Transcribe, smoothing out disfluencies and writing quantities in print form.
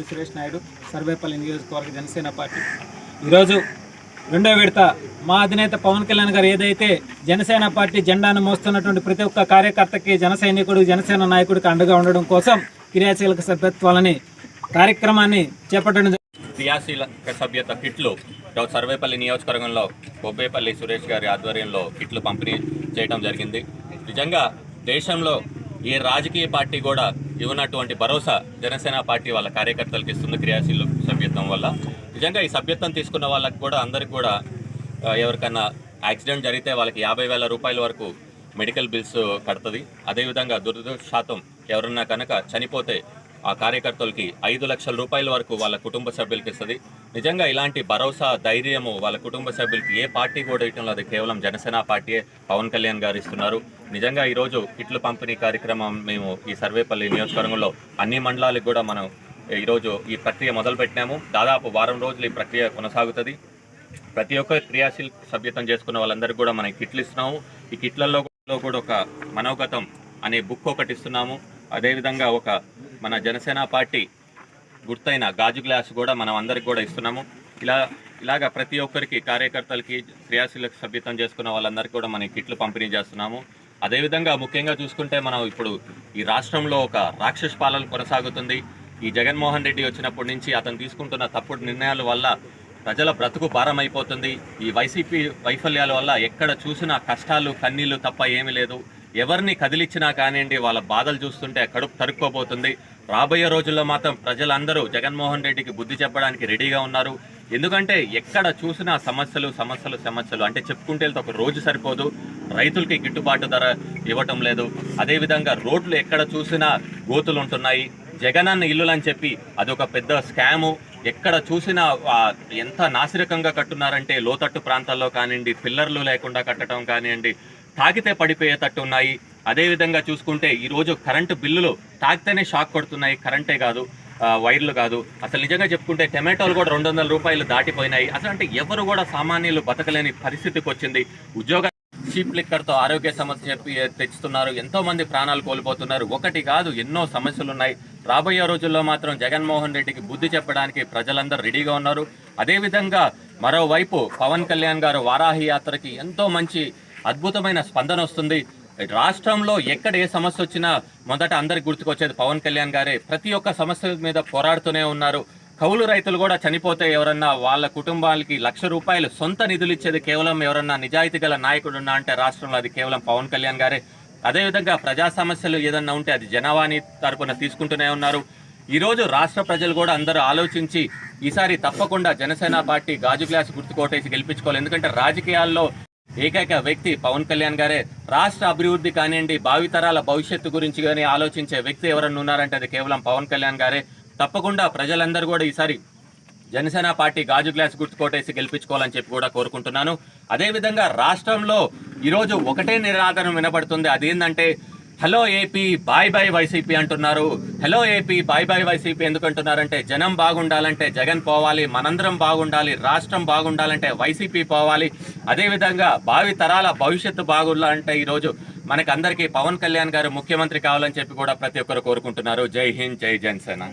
సురేష్ నాయుడు, సర్వేపల్లి నియోజకవర్గ జనసేన పార్టీ. ఈరోజు రెండో విడత మా అధినేత పవన్ కళ్యాణ్ గారు ఏదైతే జనసేన పార్టీ జెండాను మోస్తున్నటువంటి ప్రతి ఒక్క కార్యకర్తకి, జన సైనికుడు, జనసేన నాయకుడికి అండగా ఉండడం కోసం క్రియాశీలక సభ్యత్వాలని కార్యక్రమాన్ని చేపట్టడం. క్రియాశీలక సభ్యత కిట్లు సర్వేపల్లి నియోజకవర్గంలో బొబ్బేపల్లి సురేష్ గారి ఆధ్వర్యంలో కిట్లు పంపిణీ చేయడం జరిగింది. నిజంగా దేశంలో ఏ రాజకీయ పార్టీ కూడా ఇవ్వనటువంటి భరోసా జనసేన పార్టీ వాళ్ళ కార్యకర్తలకు ఇస్తుంది క్రియాశీల సభ్యత్వం వల్ల. నిజంగా ఈ సభ్యత్వం తీసుకున్న వాళ్ళకి కూడా అందరికి కూడా ఎవరికన్నా యాక్సిడెంట్ జరిగితే వాళ్ళకి 50,000 రూపాయల వరకు మెడికల్ బిల్స్ కడుతుంది. అదేవిధంగా దురదృష్టవశాత్తు ఎవరన్నా కనుక చనిపోతే ఆ కార్యకర్తలకి 5 లక్షల రూపాయల వరకు వాళ్ళ కుటుంబ సభ్యులకి ఇస్తుంది. నిజంగా ఇలాంటి భరోసా, ధైర్యము వాళ్ళ కుటుంబ సభ్యులకి ఏ పార్టీ కూడా ఇవ్వడం లేదు, కేవలం జనసేన పార్టీయే పవన్ కళ్యాణ్ గారు ఇస్తున్నారు. నిజంగా ఈరోజు కిట్లు పంపిణీ కార్యక్రమం మేము ఈ సర్వేపల్లి నియోజకవర్గంలో అన్ని మండలాలకు కూడా మనం ఈరోజు ఈ ప్రక్రియ మొదలుపెట్టినాము. దాదాపు వారం రోజులు ఈ ప్రక్రియ కొనసాగుతుంది. ప్రతి ఒక్క క్రియాశీల సభ్యత్వం చేసుకున్న వాళ్ళందరికీ కూడా మనం కిట్లు ఇస్తున్నాము. ఈ కిట్లలో కూడా ఒక మనోగతం అనే బుక్ ఒకటి ఇస్తున్నాము. అదేవిధంగా ఒక మన జనసేన పార్టీ గుర్తైన గాజు గ్లాస్ కూడా మనం అందరికి కూడా ఇస్తున్నాము. ఇలాగా ప్రతి ఒక్కరికి, కార్యకర్తలకి, క్రియాశీలక సభ్యత్వం చేసుకున్న వాళ్ళందరికీ కూడా మనం కిట్లు పంపిణీ చేస్తున్నాము. అదేవిధంగా ముఖ్యంగా చూసుకుంటే మనం ఇప్పుడు ఈ రాష్ట్రంలో ఒక రాక్షస పాలన కొనసాగుతుంది. ఈ జగన్మోహన్ రెడ్డి వచ్చినప్పటి నుంచి అతను తీసుకుంటున్న తప్పుడు నిర్ణయాల వల్ల ప్రజల బ్రతుకు భారం అయిపోతుంది. ఈ వైసీపీ వైఫల్యాల వల్ల ఎక్కడ చూసినా కష్టాలు, కన్నీళ్లు తప్ప ఏమీ లేదు. ఎవరిని కదిలిచ్చినా కానివ్వండి, వాళ్ళ బాధలు చూస్తుంటే కడుపు తరుక్కుపోతుంది. రాబోయే రోజుల్లో మాత్రం ప్రజలందరూ జగన్మోహన్ రెడ్డికి బుద్ధి చెప్పడానికి రెడీగా ఉన్నారు. ఎందుకంటే ఎక్కడ చూసినా సమస్యలు సమస్యలు సమస్యలు అంటే చెప్పుకుంటే ఒక రోజు సరిపోదు. రైతులకి గిట్టుబాటు ధర ఇవ్వటం లేదు. అదేవిధంగా రోడ్లు ఎక్కడ చూసినా గోతులు ఉంటున్నాయి. జగనన్న ఇల్లులు అని చెప్పి అదొక పెద్ద స్కాము. ఎక్కడ చూసినా ఎంత నాసిరకంగా కట్టున్నారంటే లోతట్టు ప్రాంతాల్లో కానివ్వండి, పిల్లర్లు లేకుండా కట్టడం కానివ్వండి, తాకితే పడిపోయేటట్టు ఉన్నాయి. అదేవిధంగా చూసుకుంటే ఈరోజు కరెంటు బిల్లులు తాకితేనే షాక్ కొడుతున్నాయి, కరెంటే కాదు, వైర్లు కాదు. అసలు నిజంగా చెప్పుకుంటే టమాటోలు కూడా 200 రూపాయలు దాటిపోయినాయి. అసలు అంటే ఎవరు కూడా సామాన్యులు బతకలేని పరిస్థితికి వచ్చింది. ఉద్యోగ చీప్ లిక్కర్తో ఆరోగ్య సమస్య చెప్పి తెచ్చుతున్నారు. ఎంతో మంది ప్రాణాలు కోల్పోతున్నారు. ఒకటి కాదు, ఎన్నో సమస్యలు ఉన్నాయి. రాబోయే రోజుల్లో మాత్రం జగన్మోహన్ రెడ్డికి బుద్ధి చెప్పడానికి ప్రజలందరూ రెడీగా ఉన్నారు. అదేవిధంగా మరోవైపు పవన్ కళ్యాణ్ గారు వారాహి యాత్రకి ఎంతో మంచి అద్భుతమైన స్పందన వస్తుంది. రాష్ట్రంలో ఎక్కడ ఏ సమస్య వచ్చినా మొదట అందరికి గుర్తుకొచ్చేది పవన్ కళ్యాణ్ గారే. ప్రతి ఒక్క సమస్య మీద పోరాడుతూనే ఉన్నారు. కౌలు రైతులు కూడా చనిపోతే ఎవరన్నా వాళ్ళ కుటుంబాలకి 1,00,000 రూపాయలు సొంత నిధులు ఇచ్చేది కేవలం ఎవరన్నా నిజాయితీ గల నాయకుడు ఉన్నా అంటే రాష్ట్రంలో అది కేవలం పవన్ కళ్యాణ్ గారే. అదేవిధంగా ప్రజా సమస్యలు ఏదన్నా ఉంటే అది జనవాణి తరపున తీసుకుంటూనే ఉన్నారు. ఈరోజు రాష్ట్ర ప్రజలు కూడా అందరూ ఆలోచించి ఈసారి తప్పకుండా జనసేన పార్టీ గాజు గ్లాస్ గుర్తు కోటేసి గెలిపించుకోవాలి. ఎందుకంటే రాజకీయాల్లో ఏకైక వ్యక్తి పవన్ కళ్యాణ్ గారే. రాష్ట్ర అభివృద్ధి కానివ్వండి, భావితరాల భవిష్యత్తు గురించి కానీ ఆలోచించే వ్యక్తి ఎవరన్నా ఉన్నారంటే అది కేవలం పవన్ కళ్యాణ్ గారే. తప్పకుండా ప్రజలందరూ కూడా ఈసారి జనసేన పార్టీ గాజు గ్లాస్ గుర్తు కోటేసి గెలిపించుకోవాలని చెప్పి కూడా కోరుకుంటున్నాను. అదేవిధంగా రాష్ట్రంలో ఈరోజు ఒకటే నిరాదరణ వినబడుతుంది. అదేంటంటే hello AP, bye bye YCP అంటున్నారు. Hello AP, bye bye YCP ఎందుకు అంటున్నారంటే జనం బాగుండాలంటే జగన్ పోవాలి, మనందరం బాగుండాలి, రాష్ట్రం బాగుండాలంటే వైసీపీ పోవాలి. అదేవిధంగా భావి తరాల భవిష్యత్తు బాగుండాలంటే ఈరోజు మనకందరికీ పవన్ కళ్యాణ్ గారు ముఖ్యమంత్రి కావాలని చెప్పి కూడా ప్రతి ఒక్కరు కోరుకుంటున్నారు. జై హింద్, జై జనసేన.